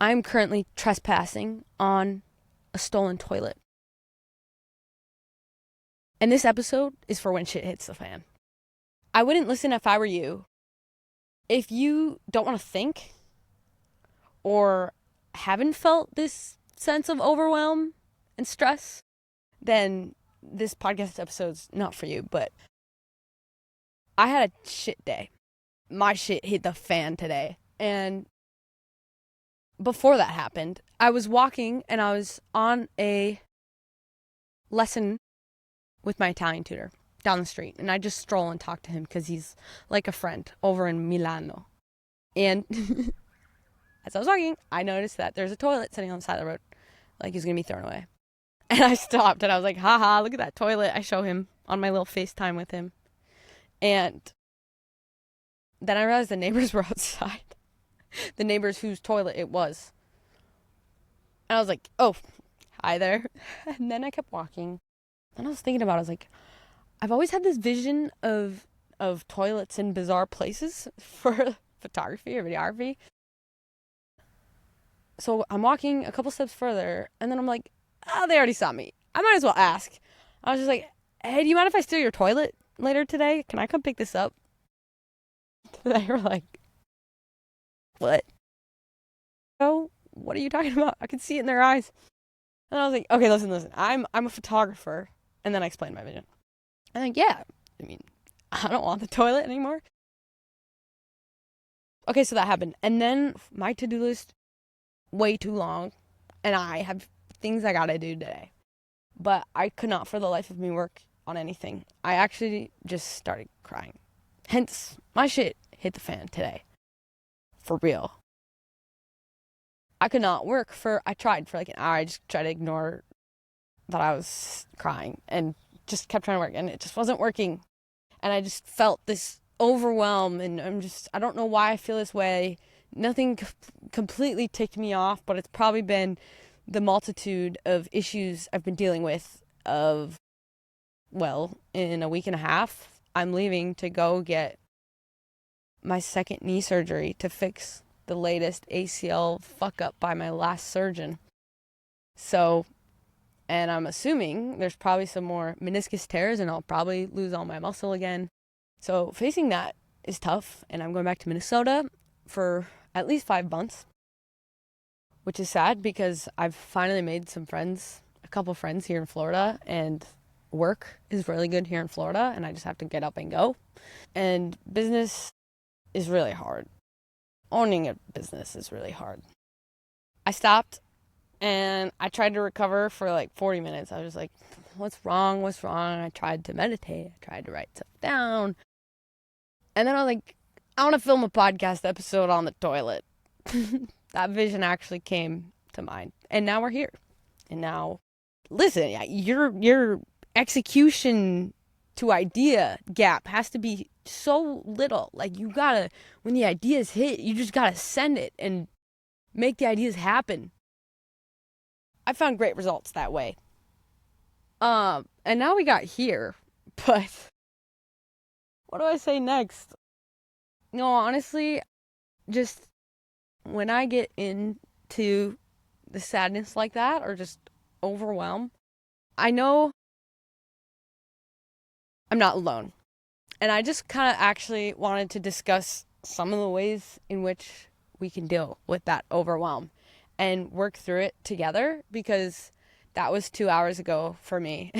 I'm currently trespassing on a stolen toilet. And this episode is for when shit hits the fan. I wouldn't listen if I were you. If you don't want to think or haven't felt this sense of overwhelm and stress, then this podcast episode's not for you. But I had a shit day. My shit hit the fan today. And before that happened, I was walking and I was on a lesson with my Italian tutor down the street. And I just stroll and talk to him because he's like a friend over in Milano. And as I was walking, I noticed that there's a toilet sitting on the side of the road, like he's going to be thrown away. And I stopped and I was like, haha, look at that toilet. I show him on my little FaceTime with him. And then I realized the neighbors were outside. The neighbors whose toilet it was. And I was like, oh, hi there. And then I kept walking. And I was thinking about it. I was like, I've always had this vision of toilets in bizarre places for photography or videography. So I'm walking a couple steps further, and then I'm like, oh, they already saw me. I might as well ask. I was just like, hey, do you mind if I steal your toilet later today? Can I come pick this up? They were like, what? Oh, what are you talking about? I could see it in their eyes. And I was like, okay, listen. I'm a photographer. And then I explained my vision. I'm like, yeah, I mean, I don't want the toilet anymore. Okay, so that happened. And then my to-do list, way too long. And I have things I gotta do today. But I could not for the life of me work on anything. I actually just started crying. Hence, my shit hit the fan today. For real. I could not work I tried for like an hour. I just tried to ignore that I was crying and just kept trying to work. And it just wasn't working. And I just felt this overwhelm. And I don't know why I feel this way. Nothing completely ticked me off, but it's probably been the multitude of issues I've been dealing with in a week and a half, I'm leaving to go get my second knee surgery to fix the latest ACL fuck up by my last surgeon. So, and I'm assuming there's probably some more meniscus tears and I'll probably lose all my muscle again. So facing that is tough, and I'm going back to Minnesota for at least 5 months, which is sad because I've finally made a couple friends here in Florida, and work is really good here in Florida, and I just have to get up and go. And business is really hard. Owning a business is really hard. I stopped and I tried to recover for like 40 minutes. I was just like, what's wrong? I tried to meditate. I tried to write stuff down. And then I was like, I want to film a podcast episode on the toilet. That vision actually came to mind. And now we're here. And now, listen, your execution to idea gap has to be so little. Like, when the ideas hit, you just gotta send it and make the ideas happen. I found great results that way. And now we got here, but what do I say next? No, honestly, just when I get into the sadness like that or just overwhelm, I know I'm not alone. And I just kind of actually wanted to discuss some of the ways in which we can deal with that overwhelm and work through it together, because that was 2 hours ago for me.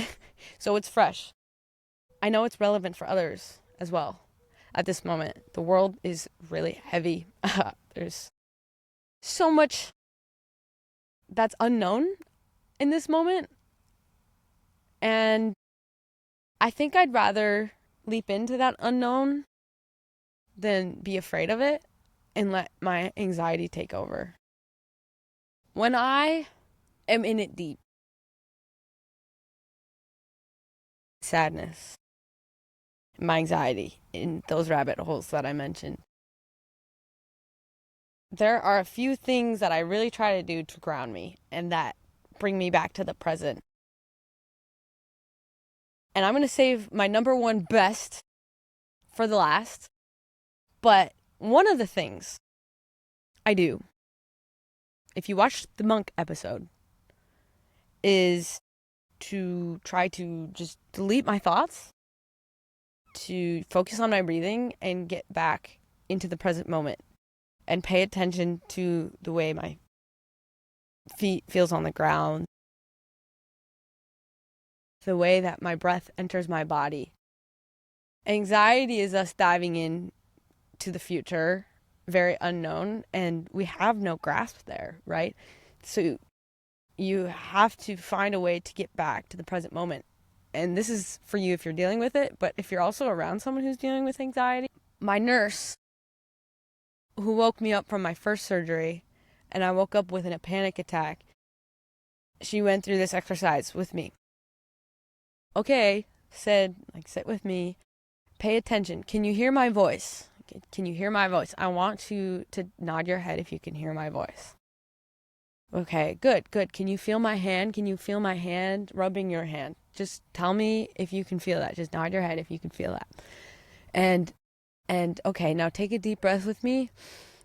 So it's fresh. I know it's relevant for others as well at this moment. The world is really heavy. There's so much that's unknown in this moment. And I think I'd rather leap into that unknown than be afraid of it and let my anxiety take over. When I am in it deep, sadness, my anxiety in those rabbit holes that I mentioned, there are a few things that I really try to do to ground me and that bring me back to the present. And I'm going to save my number one best for the last. But one of the things I do if you watch the monk episode, is to try to just delete my thoughts, to focus on my breathing and get back into the present moment and pay attention to the way my feet feels on the ground, the way that my breath enters my body. Anxiety is us diving in to the future, very unknown, and we have no grasp there, right? So you have to find a way to get back to the present moment. And this is for you if you're dealing with it, but if you're also around someone who's dealing with anxiety. My nurse, who woke me up from my first surgery, and I woke up with a panic attack, she went through this exercise with me. Okay, said, sit with me, pay attention. Can you hear my voice? Can you hear my voice? I want you to nod your head if you can hear my voice. Okay, good. Can you feel my hand? Can you feel my hand rubbing your hand? Just tell me if you can feel that. Just nod your head if you can feel that. And okay, now take a deep breath with me.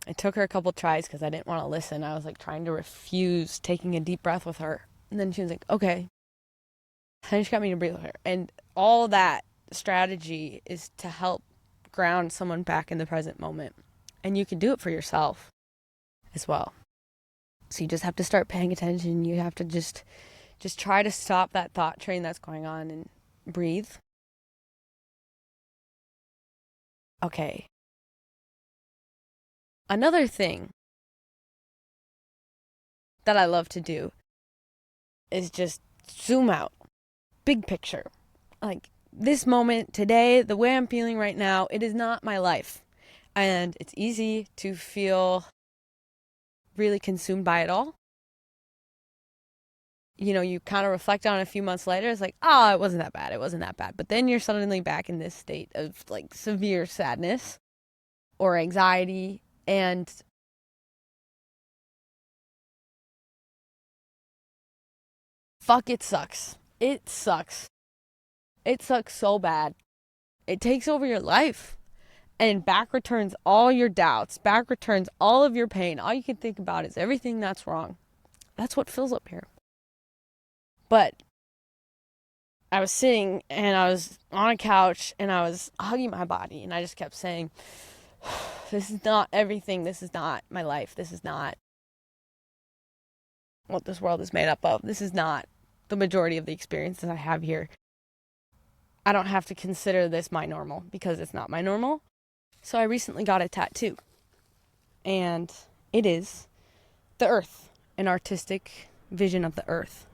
It took her a couple tries because I didn't want to listen. I was trying to refuse taking a deep breath with her. And then she was like, okay. And she got me to breathe with her. And all that strategy is to help ground someone back in the present moment. And you can do it for yourself as well. So you just have to start paying attention. You have to just try to stop that thought train that's going on and breathe. Okay. Another thing that I love to do is just zoom out. Big picture. This moment, today, the way I'm feeling right now, it is not my life. And it's easy to feel really consumed by it all. You kind of reflect on it a few months later. It's it wasn't that bad. It wasn't that bad. But then you're suddenly back in this state of severe sadness or anxiety. And fuck, it sucks. It sucks. It sucks so bad. It takes over your life and back returns all your doubts, back returns all of your pain. All you can think about is everything that's wrong. That's what fills up here. But I was sitting and I was on a couch and I was hugging my body and I just kept saying, this is not everything. This is not my life. This is not what this world is made up of. This is not the majority of the experiences I have here. I don't have to consider this my normal because it's not my normal. So I recently got a tattoo. And it is the earth, an artistic vision of the earth.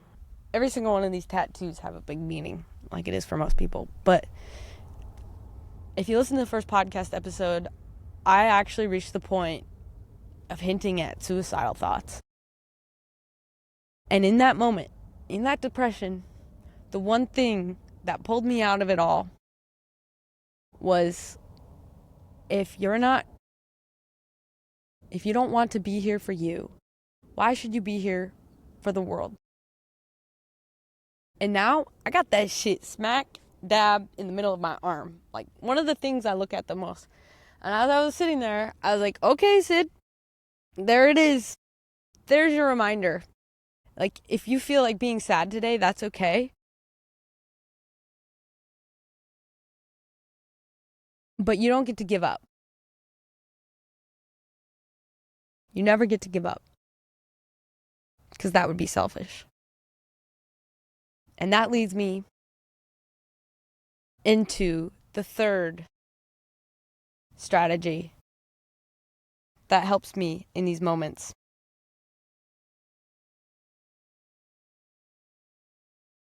Every single one of these tattoos have a big meaning, like it is for most people. But if you listen to the first podcast episode, I actually reached the point of hinting at suicidal thoughts. And in that moment, in that depression, the one thing that pulled me out of it all was if you don't want to be here for you, why should you be here for the world? And now I got that shit smack dab in the middle of my arm. One of the things I look at the most. And as I was sitting there, I was like, okay, Sid, there it is. There's your reminder. If you feel like being sad today, that's okay. But you don't get to give up. You never get to give up. Because that would be selfish. And that leads me into the third strategy that helps me in these moments.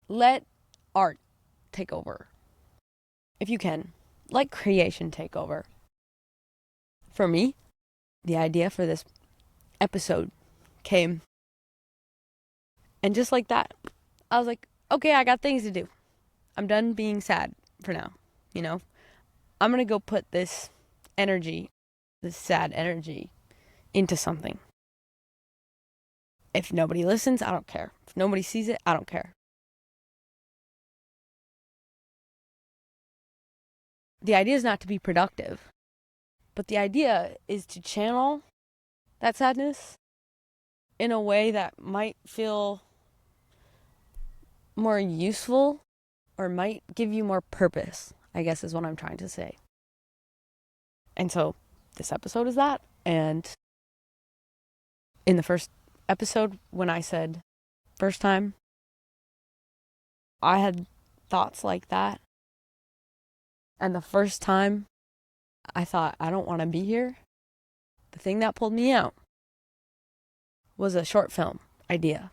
Let art take over. If you can, let creation take over. For me, the idea for this episode came. And just like that, I was like, okay, I got things to do. I'm done being sad for now. I'm going to go put this energy, this sad energy, into something. If nobody listens, I don't care. If nobody sees it, I don't care. The idea is not to be productive, but the idea is to channel that sadness in a way that might feel more useful or might give you more purpose, I guess is what I'm trying to say. And so this episode is that. And in the first episode, when I said first time, I had thoughts like that. And the first time I thought, I don't want to be here, the thing that pulled me out was a short film idea.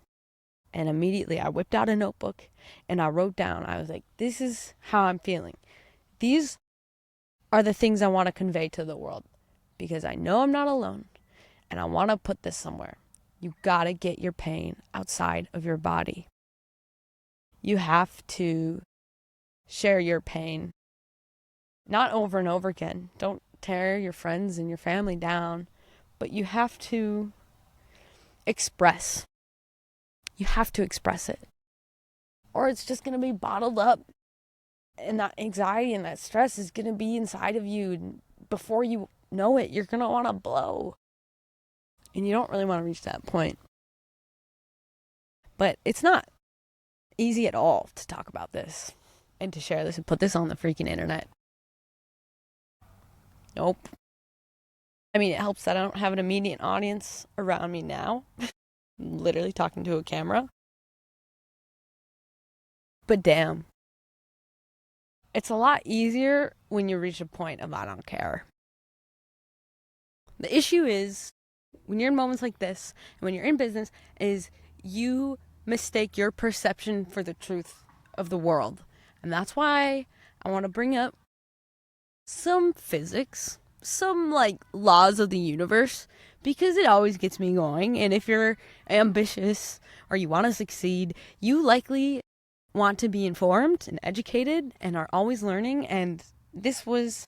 And immediately I whipped out a notebook and I wrote down, I was like, this is how I'm feeling. These are the things I want to convey to the world because I know I'm not alone and I want to put this somewhere. You got to get your pain outside of your body. You have to share your pain, not over and over again. Don't tear your friends and your family down, but you have to express. You have to express it. Or it's just going to be bottled up. And that anxiety and that stress is going to be inside of you. And before you know it, you're going to want to blow. And you don't really want to reach that point. But it's not easy at all to talk about this and to share this and put this on the freaking internet. Nope. I mean, it helps that I don't have an immediate audience around me now. I'm literally talking to a camera. But damn. It's a lot easier when you reach a point of I don't care. The issue is, when you're in moments like this, and when you're in business, is you mistake your perception for the truth of the world. And that's why I want to bring up some physics, some laws of the universe, because it always gets me going. And if you're ambitious or you want to succeed, you likely want to be informed and educated and are always learning. And this was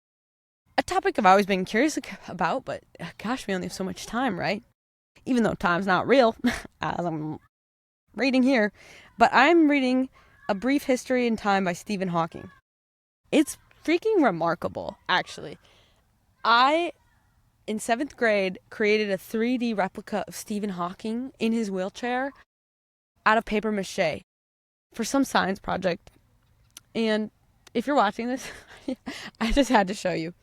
a topic I've always been curious about, but gosh, we only have so much time, right? Even though time's not real, as I'm reading here. But I'm reading A Brief History in Time by Stephen Hawking. It's freaking remarkable, actually. I, in 7th grade, created a 3D replica of Stephen Hawking in his wheelchair out of paper mache for some science project. And if you're watching this, I just had to show you.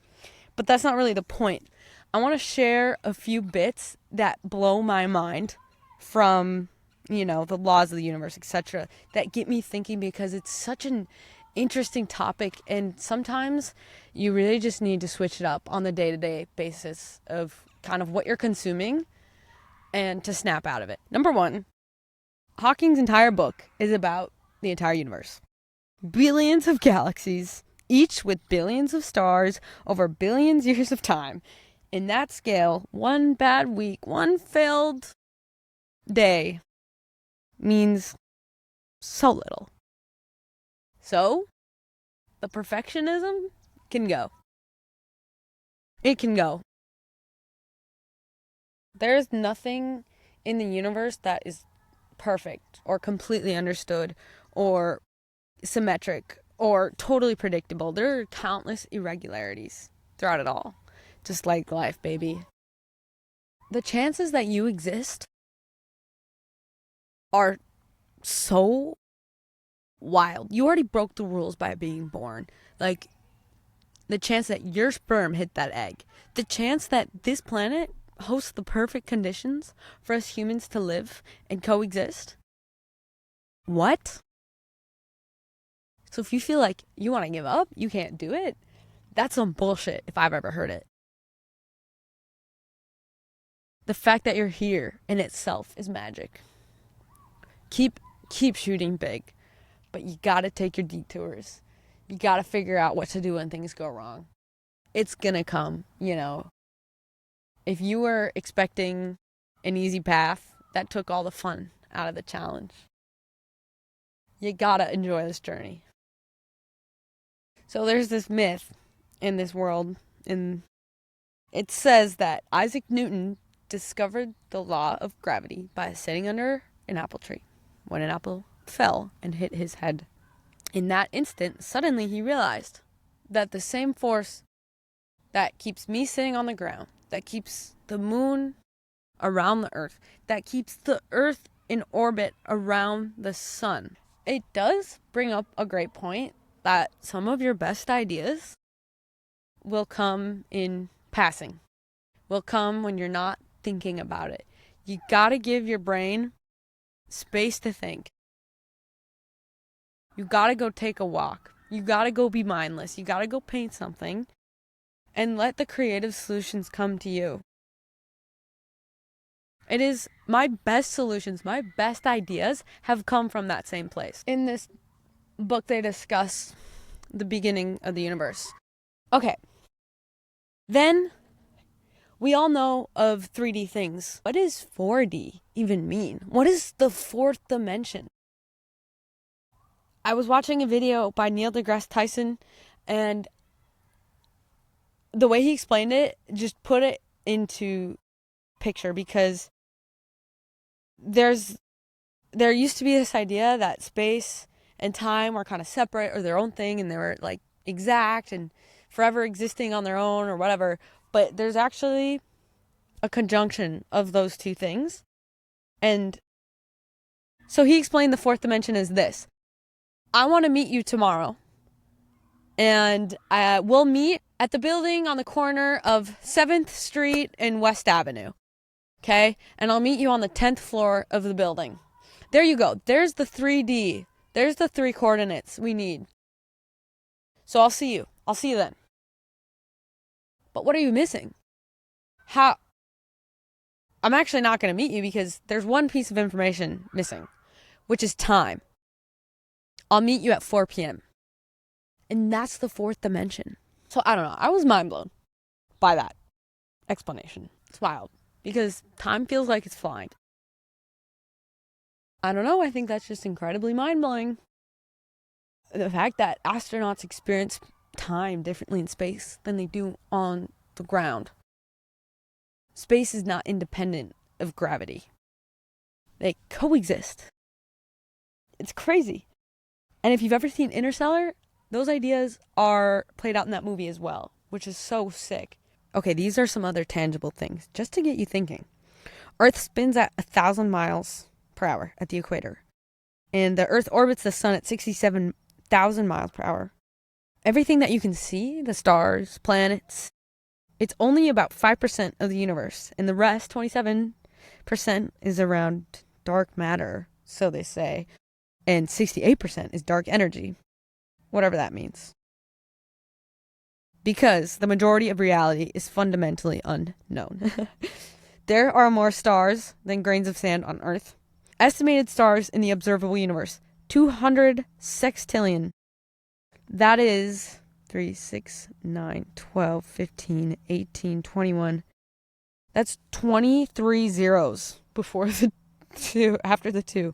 But that's not really the point. I want to share a few bits that blow my mind from, the laws of the universe, etc., that get me thinking, because it's such an interesting topic, and sometimes you really just need to switch it up on the day-to-day basis of kind of what you're consuming and to snap out of it. Number one, Hawking's entire book is about the entire universe. Billions of galaxies, each with billions of stars over billions of years of time. In that scale, one bad week, one failed day means so little. So, the perfectionism can go. It can go. There's nothing in the universe that is perfect or completely understood or symmetric or totally predictable. There are countless irregularities throughout it all. Just like life, baby. The chances that you exist are so wild. You already broke the rules by being born. Like, the chance that your sperm hit that egg. The chance that this planet hosts the perfect conditions for us humans to live and coexist. What? So if you feel like you want to give up, you can't do it, that's some bullshit if I've ever heard it. The fact that you're here in itself is magic. Keep shooting big, but you gotta take your detours. You gotta figure out what to do when things go wrong. It's gonna come, If you were expecting an easy path, that took all the fun out of the challenge. You gotta enjoy this journey. So there's this myth in this world, and it says that Isaac Newton discovered the law of gravity by sitting under an apple tree when an apple fell and hit his head. In that instant, suddenly he realized that the same force that keeps me sitting on the ground, that keeps the moon around the Earth that keeps the Earth in orbit around the sun. It does bring up a great point that some of your best ideas will come in passing, will come when you're not thinking about it. You gotta give your brain space to think. You gotta go take a walk. You gotta go be mindless. You gotta go paint something and let the creative solutions come to you. It is my best solutions, my best ideas have come from that same place. In this book, they discuss the beginning of the universe. Okay. Then we all know of 3D things. What does 4D even mean? What is the fourth dimension? I was watching a video by Neil deGrasse Tyson, and the way he explained it just put it into picture, because there used to be this idea that space and time were kind of separate or their own thing, and they were like exact and forever existing on their own or whatever. But there's actually a conjunction of those two things. And so he explained the fourth dimension as this. I want to meet you tomorrow, and we'll meet at the building on the corner of 7th Street and West Avenue. Okay? And I'll meet you on the 10th floor of the building. There you go. There's the 3D. There's the 3 coordinates we need. So I'll see you. I'll see you then. But what are you missing? How? I'm actually not going to meet you because there's one piece of information missing, which is time. I'll meet you at 4 p.m. And that's the fourth dimension. So I don't know. I was mind blown by that explanation. It's wild because time feels like it's flying. I don't know. I think that's just incredibly mind blowing. The fact that astronauts experience time differently in space than they do on the ground. Space is not independent of gravity. They coexist. It's crazy. And if you've ever seen Interstellar, those ideas are played out in that movie as well, which is so sick. Okay, these are some other tangible things, just to get you thinking. Earth spins at 1,000 miles per hour at the equator. And the Earth orbits the sun at 67,000 miles per hour. Everything that you can see, the stars, planets, it's only about 5% of the universe. And the rest, 27%, is around dark matter, so they say. And 68% is dark energy, whatever that means. Because the majority of reality is fundamentally unknown. There are more stars than grains of sand on Earth. Estimated stars in the observable universe, 200 sextillion. That is 3, 6, 9, 12, 15, 18, 21. That's 23 zeros before the 2, after the 2.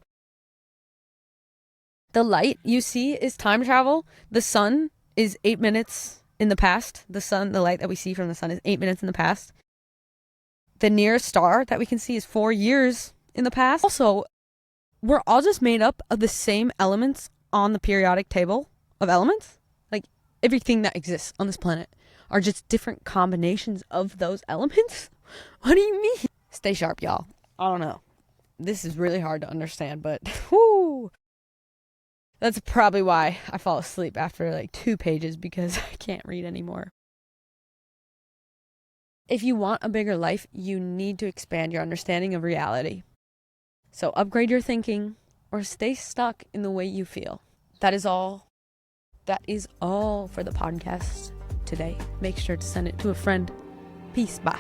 The light you see is time travel. The sun is 8 minutes in the past. The light that we see from the sun is 8 minutes in the past. The nearest star that we can see is 4 years in the past. Also, we're all just made up of the same elements on the periodic table of elements. Like, everything that exists on this planet are just different combinations of those elements. What do you mean? Stay sharp, y'all. I don't know. This is really hard to understand, but whoo. That's probably why I fall asleep after like 2 pages, because I can't read anymore. If you want a bigger life, you need to expand your understanding of reality. So upgrade your thinking or stay stuck in the way you feel. That is all. That is all for the podcast today. Make sure to send it to a friend. Peace. Bye.